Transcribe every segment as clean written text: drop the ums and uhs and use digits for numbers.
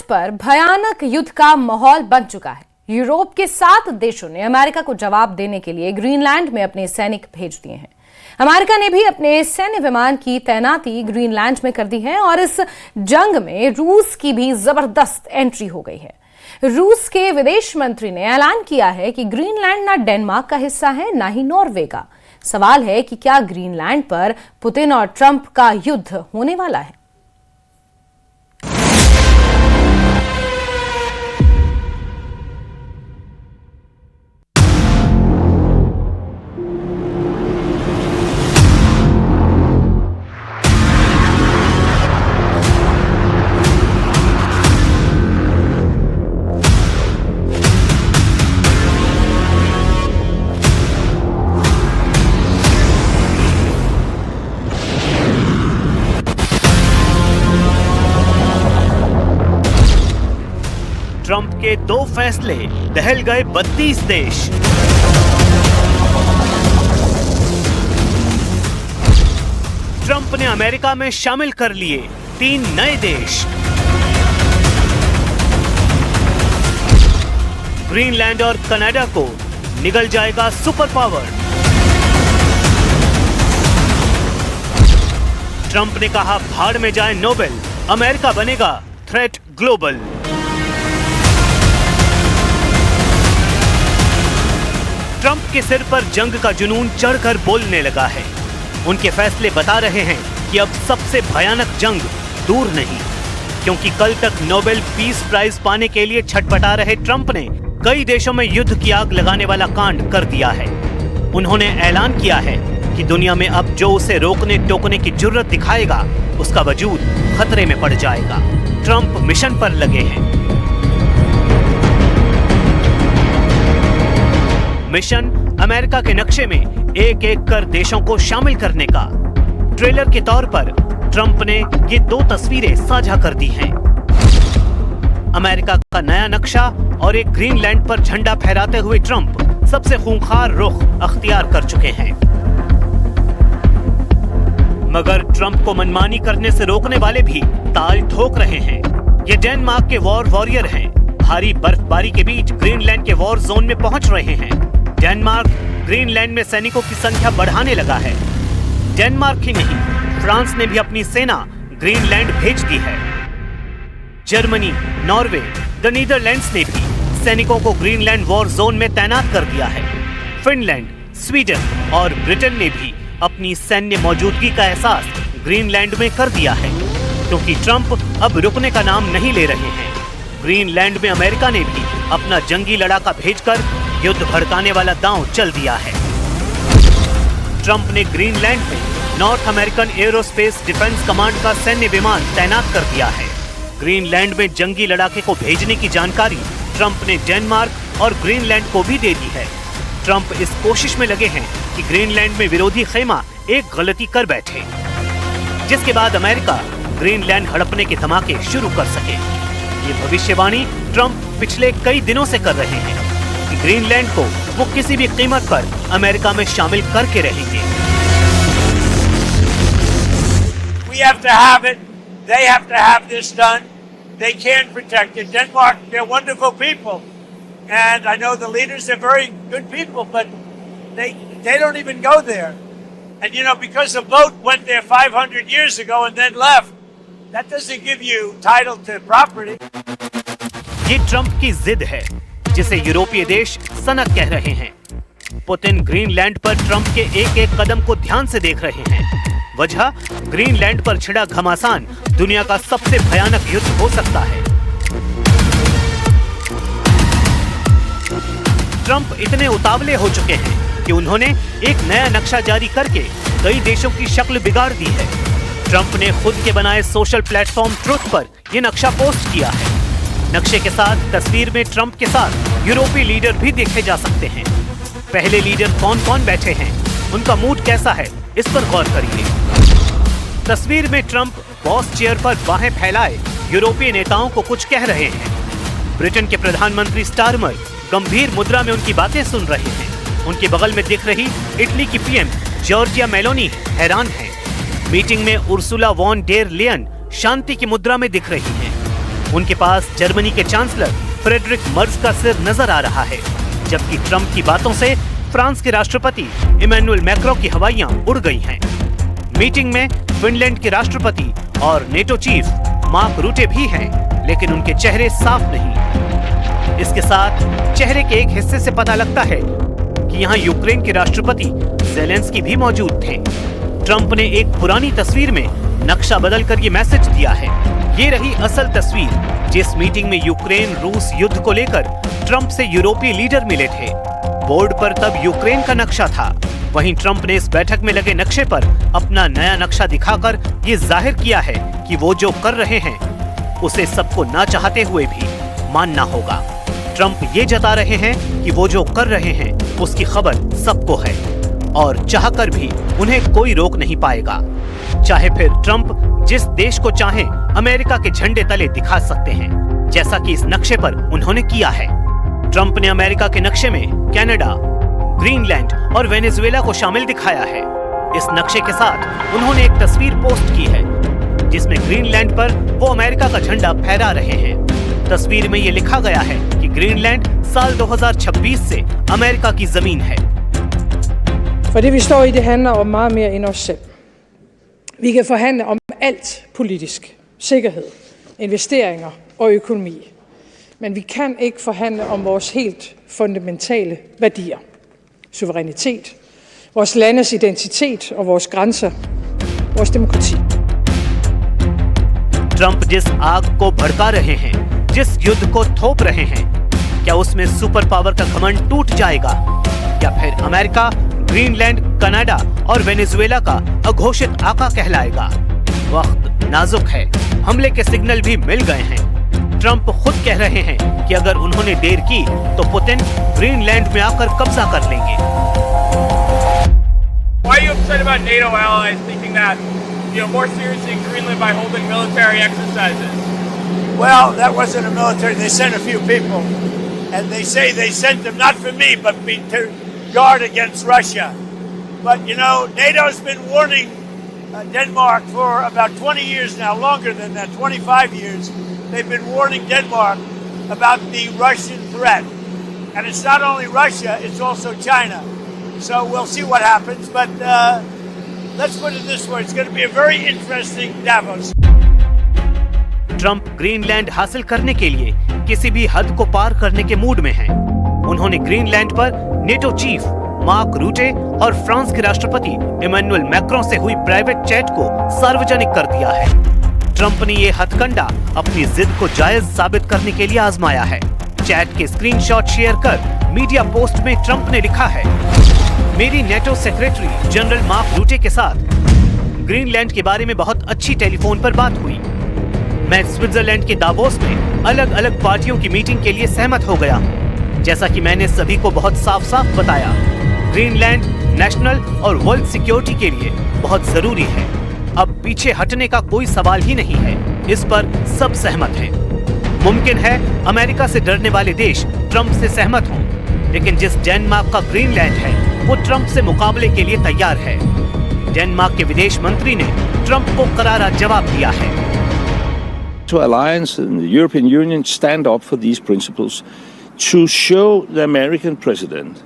पर भयानक युद्ध का माहौल बन चुका है। यूरोप के 7 देशों ने अमेरिका को जवाब देने के लिए ग्रीनलैंड में अपने सैनिक भेज दिए हैं। अमेरिका ने भी अपने सैन्य विमान की तैनाती ग्रीनलैंड में कर दी है और इस जंग में रूस की भी जबरदस्त एंट्री हो गई है। रूस के विदेश मंत्री ने ऐलान किया है कि ग्रीनलैंड ना डेनमार्क का हिस्सा है, ना ही नॉर्वे का। सवाल है कि क्या ग्रीनलैंड पर पुतिन और ट्रंप का युद्ध होने वाला है? ट्रंप के 2 फैसले, दहल गए 32 देश। ट्रंप ने अमेरिका में शामिल कर लिए 3 नए देश। ग्रीनलैंड और कनाडा को निगल जाएगा सुपर पावर। ट्रंप ने कहा भाड़ में जाए नोबेल, अमेरिका बनेगा थ्रेट ग्लोबल। ट्रंप के सिर पर जंग का जुनून चढ़कर बोलने लगा है। उनके फैसले बता रहे हैं कि अब सबसे भयानक जंग दूर नहीं, क्योंकि कल तक नोबेल पीस प्राइज पाने के लिए छटपटा रहे ट्रंप ने कई देशों में युद्ध की आग लगाने वाला कांड कर दिया है। उन्होंने ऐलान किया है कि दुनिया में अब जो उसे रोकने टोकने की जुर्रत दिखाएगा, उसका वजूद खतरे में पड़ जाएगा। ट्रंप मिशन पर लगे हैं। मिशन अमेरिका के नक्शे में एक एक कर देशों को शामिल करने का। ट्रेलर के तौर पर ट्रंप ने ये 2 तस्वीरें साझा कर दी हैं। अमेरिका का नया नक्शा और एक ग्रीनलैंड पर झंडा फहराते हुए ट्रंप सबसे खूंखार रुख अख्तियार कर चुके हैं। मगर ट्रंप को मनमानी करने से रोकने वाले भी ताल ठोक रहे हैं। ये डेनमार्क के वॉर वॉरियर हैं। भारी बर्फबारी के बीच ग्रीनलैंड के वॉर जोन में पहुंच रहे हैं। डेनमार्क ग्रीनलैंड में सैनिकों की संख्या बढ़ाने लगा है। डेनमार्क ही नहीं, फ्रांस ने भी अपनी सेना ग्रीनलैंड भेज दी है। जर्मनी, नॉर्वे, द नीदरलैंड्स ने भी सैनिकों को ग्रीनलैंड वॉर जोन में तैनात कर दिया है। फिनलैंड, स्वीडन और ब्रिटेन ने भी अपनी सैन्य मौजूदगी का एहसास ग्रीनलैंड में कर दिया है, क्योंकि ट्रंप अब रुकने का नाम नहीं ले रहे हैं। ग्रीनलैंड में अमेरिका ने भी अपना जंगी लड़ाका भेजकर युद्ध भड़काने वाला दांव चल दिया है। ट्रंप ने ग्रीनलैंड में north American aerospace defence command का सैन्य विमान तैनात कर दिया है। ग्रीनलैंड में जंगी लड़ाके को भेजने की जानकारी ट्रंप ने डेनमार्क और ग्रीनलैंड को भी दे दी है। ट्रंप इस कोशिश में लगे हैं कि ग्रीनलैंड में विरोधी खेमा एक गलती कर बैठे, जिसके बाद अमेरिका ग्रीनलैंड हड़पने के धमाके शुरू कर सके। ये भविष्यवाणी ट्रंप पिछले कई दिनों से कर रहे हैं कि ग्रीनलैंड को वो किसी भी कीमत पर अमेरिका में शामिल करके रहेंगे। We have to have it. They have to have this done. They can protect it. Denmark, they're wonderful people, and I know the leaders are very good people, but they don't even go there. And you know, because the boat went there 500 years ago and then left, that doesn't give you title to property. ये Trump की जिद है, जिसे यूरोपीय देश सनक कह रहे हैं। पुतिन ग्रीनलैंड पर ट्रंप के एक एक कदम को ध्यान से देख रहे हैं। वजह, ग्रीनलैंड पर छिड़ा घमासान दुनिया का सबसे भयानक युद्ध हो सकता है। ट्रंप इतने उतावले हो चुके हैं कि उन्होंने एक नया नक्शा जारी करके कई देशों की शक्ल बिगाड़ दी है। ट्रंप ने खुद के बनाए सोशल प्लेटफॉर्म ट्रुथ पर यह नक्शा पोस्ट किया है। नक्शे के साथ तस्वीर में ट्रंप के साथ यूरोपीय लीडर भी देखे जा सकते हैं। पहले लीडर कौन कौन बैठे हैं, उनका मूड कैसा है, इस पर गौर करिए। तस्वीर में ट्रंप बॉस चेयर पर बाहें फैलाए यूरोपीय नेताओं को कुछ कह रहे हैं। ब्रिटेन के प्रधानमंत्री स्टारमर गंभीर मुद्रा में उनकी बातें सुन रहे हैं। उनके बगल में दिख रही इटली की पीएम जॉर्जिया मेलोनी हैरान हैं। मीटिंग में उर्सुला वॉन डेर लेयन शांति की मुद्रा में दिख रही हैं। उनके पास जर्मनी के चांसलर फ्रेडरिक मर्ज का सिर नजर आ रहा है, जबकि ट्रंप की बातों से फ्रांस के राष्ट्रपति इमैनुअल मैक्रों की हवाइयां उड़ गई हैं। मीटिंग में फिनलैंड के राष्ट्रपति और नेटो चीफ मार्क रूटे भी हैं, लेकिन उनके चेहरे साफ नहीं। इसके साथ चेहरे के एक हिस्से से पता लगता है कि यहाँ यूक्रेन के राष्ट्रपति ज़ेलेंस्की भी मौजूद थे। ट्रंप ने एक पुरानी तस्वीर में नक्शा बदलकर ये मैसेज दिया है। ये रही असल तस्वीर, जिस मीटिंग में यूक्रेन रूस युद्ध को लेकर ट्रंप से यूरोपीय लीडर मिले थे। बोर्ड पर तब यूक्रेन का नक्शा था। वहीं ट्रंप ने इस बैठक में लगे नक्शे पर अपना नया नक्शा दिखाकर ये जाहिर किया है कि वो जो कर रहे हैं उसे सबको ना चाहते हुए भी मानना होगा। ट्रंप ये जता रहे हैं कि वो जो कर रहे हैं उसकी खबर सबको है और चाहकर भी उन्हें कोई रोक नहीं पाएगा। चाहे फिर ट्रंप जिस देश को चाहे अमेरिका के झंडे तले दिखा सकते हैं, जैसा कि इस नक्शे पर उन्होंने किया है। ट्रंप ने अमेरिका के नक्शे में कनाडा, ग्रीनलैंड और वेनेजुएला को शामिल दिखाया है। इस नक्शे के साथ उन्होंने एक तस्वीर पोस्ट की है जिसमें ग्रीनलैंड पर वो अमेरिका का झंडा फहरा रहे हैं। तस्वीर में ये लिखा गया है कि ग्रीनलैंड साल 2026 से अमेरिका की जमीन है। For det vi står i, det handler om meget mere end os selv. Vi kan forhandle om alt politisk, sikkerhed, investeringer og økonomi. Men vi kan ikke forhandle om vores helt fundamentale værdier. Suverænitet, vores landes identitet og vores grænser, vores demokrati. Trump जिस आग को भड़का रहे हैं, जिस युद्ध को थोप रहे हैं, क्या उसमें सुपर पावर का घमंड टूट जाएगा या फिर अमेरिका ग्रीनलैंड, कनाडा और वेनेजुएला का अघोषित आका कहलाएगा? वक्त नाजुक है, हमले के सिग्नल भी मिल गए हैं। ट्रंप खुद कह रहे हैं कि अगर उन्होंने देर की तो पुतिन ग्रीनलैंड में आकर कब्जा कर लेंगे। Why are you upset about NATO allies thinking that, more seriously in Greenland by holding military exercises? Well, that wasn't a military. They sent a few people, and they say they sent them not for me, but to guard against Russia. But NATO's been warning Denmark for about 20 years now, longer than that, 25 years. They've been warning Denmark about the Russian threat. And it's not only Russia, it's also China. So we'll see what happens, but let's put it this way, it's going to be a very interesting Davos. Trump Greenland हासिल करने के लिए किसी भी हद को पार करने के मूड में हैं। उन्होंने ग्रीनलैंड पर नेटो चीफ मार्क रूटे और फ्रांस के राष्ट्रपति इमैनुअल मैक्रों से हुई प्राइवेट चैट को सार्वजनिक कर दिया है। ट्रंप ने ये हथकंडा अपनी जिद को जायज साबित करने के लिए आजमाया है। चैट के स्क्रीनशॉट शेयर कर मीडिया पोस्ट में ट्रंप ने लिखा है, मेरी नेटो सेक्रेटरी जनरल मार्क रूटे के साथ ग्रीनलैंड के बारे में बहुत अच्छी टेलीफोन पर बात हुई। मैं स्विट्जरलैंड के दावोस में अलग अलग पार्टियों की मीटिंग के लिए सहमत हो गया हूँ। जैसा कि मैंने सभी को बहुत साफ साफ बताया, ग्रीनलैंड नेशनल और वर्ल्ड सिक्योरिटी के लिए बहुत जरूरी है। अब पीछे हटने का कोई सवाल ही नहीं है, इस पर सब सहमत हैं। मुमकिन है अमेरिका से डरने वाले देश ट्रंप से सहमत हों, लेकिन जिस डेनमार्क का ग्रीनलैंड है वो ट्रंप से मुकाबले के लिए तैयार है। डेनमार्क के विदेश मंत्री ने ट्रंप को करारा जवाब दिया है। To alliance and the European Union stand up for these principles to show the American president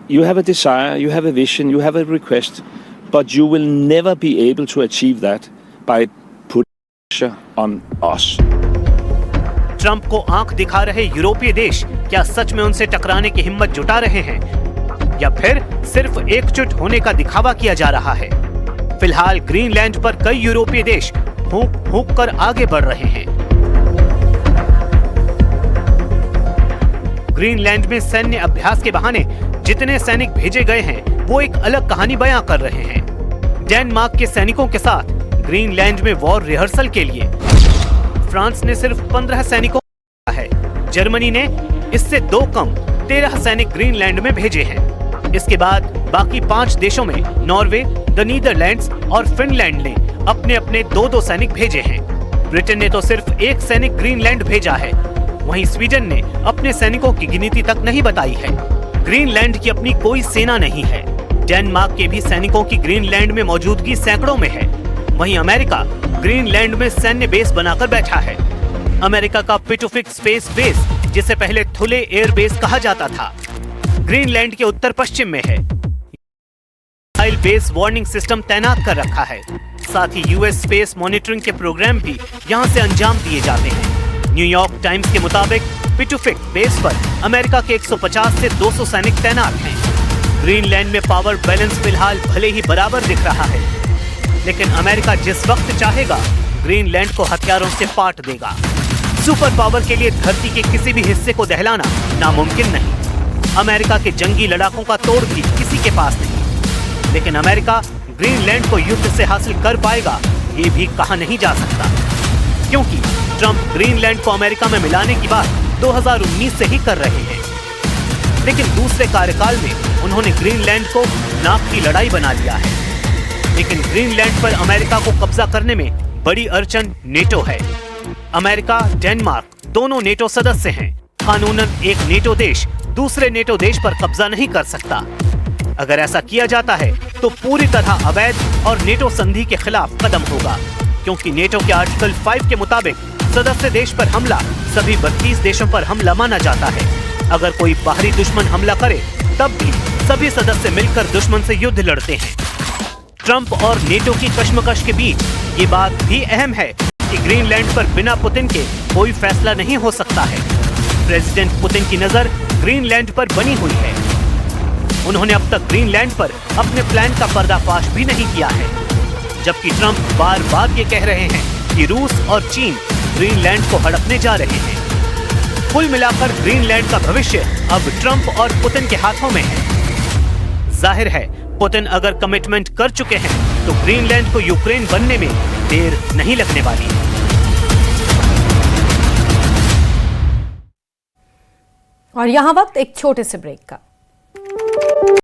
you have a desire, you have a vision, you have a request, but you will never be able to achieve that by putting pressure on us. Trump को आंख दिखा रहे यूरोपीय देश क्या सच में उनसे टकराने की हिम्मत जुटा रहे हैं या फिर सिर्फ एकजुट होने का दिखावा किया जा रहा है? फिलहाल ग्रीनलैंड पर कई यूरोपीय देश फूंक फूंक कर आगे बढ़ रहे हैं। ग्रीनलैंड में सैन्य अभ्यास के बहाने जितने सैनिक भेजे गए हैं वो एक अलग कहानी बयां कर रहे हैं। डेनमार्क के सैनिकों के साथ ग्रीनलैंड में वॉर रिहर्सल के लिए फ्रांस ने सिर्फ 15 सैनिकों है। जर्मनी ने इससे 2 कम 13 सैनिक ग्रीनलैंड में भेजे हैं। इसके बाद बाकी 5 देशों में नॉर्वे, द नीदरलैंड्स और फिनलैंड ने अपने अपने 2-2 सैनिक भेजे हैं। ब्रिटेन ने तो सिर्फ 1 सैनिक ग्रीनलैंड भेजा है। वहीं स्वीडन ने अपने सैनिकों की गिनती तक नहीं बताई है। ग्रीनलैंड की अपनी कोई सेना नहीं है। डेनमार्क के भी सैनिकों की ग्रीनलैंड में मौजूदगी सैकड़ों में है। वहीं अमेरिका ग्रीनलैंड में सैन्य बेस बनाकर बैठा है। अमेरिका का पिटुफिक स्पेस बेस, जिसे पहले थुले एयर बेस कहा जाता था, ग्रीनलैंड के उत्तर पश्चिम में है। मिसाइल बेस वार्निंग सिस्टम तैनात कर रखा है। साथ ही यूएस स्पेस मॉनिटरिंग के प्रोग्राम भी यहां से अंजाम दिए जाते हैं। न्यूयॉर्क टाइम्स के मुताबिक पिटुफिक बेस पर अमेरिका के 150 से 200 सैनिक तैनात हैं। ग्रीनलैंड में पावर बैलेंस फिलहाल भले ही बराबर दिख रहा है, लेकिन अमेरिका जिस वक्त चाहेगा ग्रीनलैंड को हथियारों से पाट देगा। सुपर पावर के लिए धरती के किसी भी हिस्से को दहलाना नामुमकिन नहीं। अमेरिका के जंगी लड़ाकों का तोड़ भी किसी के पास नहीं, लेकिन अमेरिका ग्रीनलैंड को युद्ध से हासिल कर पाएगा ये भी कहा नहीं जा सकता, क्योंकि ट्रंप ग्रीनलैंड को अमेरिका में मिलाने की बात 2019 से ही कर रहे हैं। लेकिन दूसरे कार्यकाल में उन्होंने ग्रीनलैंड को नाक की लड़ाई बना लिया है। लेकिन ग्रीनलैंड पर अमेरिका को कब्जा करने में बड़ी अड़चन नेटो है। अमेरिका, डेनमार्क दोनों नेटो सदस्य हैं। कानूनन एक नेटो देश दूसरे नेटो देश पर कब्जा नहीं कर सकता। अगर ऐसा किया जाता है तो पूरी तरह अवैध और नेटो संधि के खिलाफ कदम होगा, क्योंकि नेटो के आर्टिकल 5 के मुताबिक सदस्य देश पर हमला सभी 32 देशों पर हमला माना जाता है। अगर कोई बाहरी दुश्मन हमला करे तब भी सभी सदस्य मिलकर दुश्मन से युद्ध लड़ते हैं। ट्रंप और नेटो की कश्मकश के बीच ये बात भी अहम है कि ग्रीनलैंड पर बिना पुतिन के कोई फैसला नहीं हो सकता है। प्रेसिडेंट पुतिन की नजर ग्रीनलैंड पर बनी हुई है। उन्होंने अब तक ग्रीनलैंड पर अपने प्लान का पर्दाफाश भी नहीं किया है, जबकि ट्रंप बार बार ये कह रहे हैं कि रूस और चीन ग्रीनलैंड को हड़पने जा रहे हैं। कुल मिलाकर ग्रीनलैंड का भविष्य अब ट्रंप और पुतिन के हाथों में है। जाहिर है पुतिन अगर कमिटमेंट कर चुके हैं तो ग्रीनलैंड को यूक्रेन बनने में देर नहीं लगने वाली। और यहाँ वक्त एक छोटे से ब्रेक का।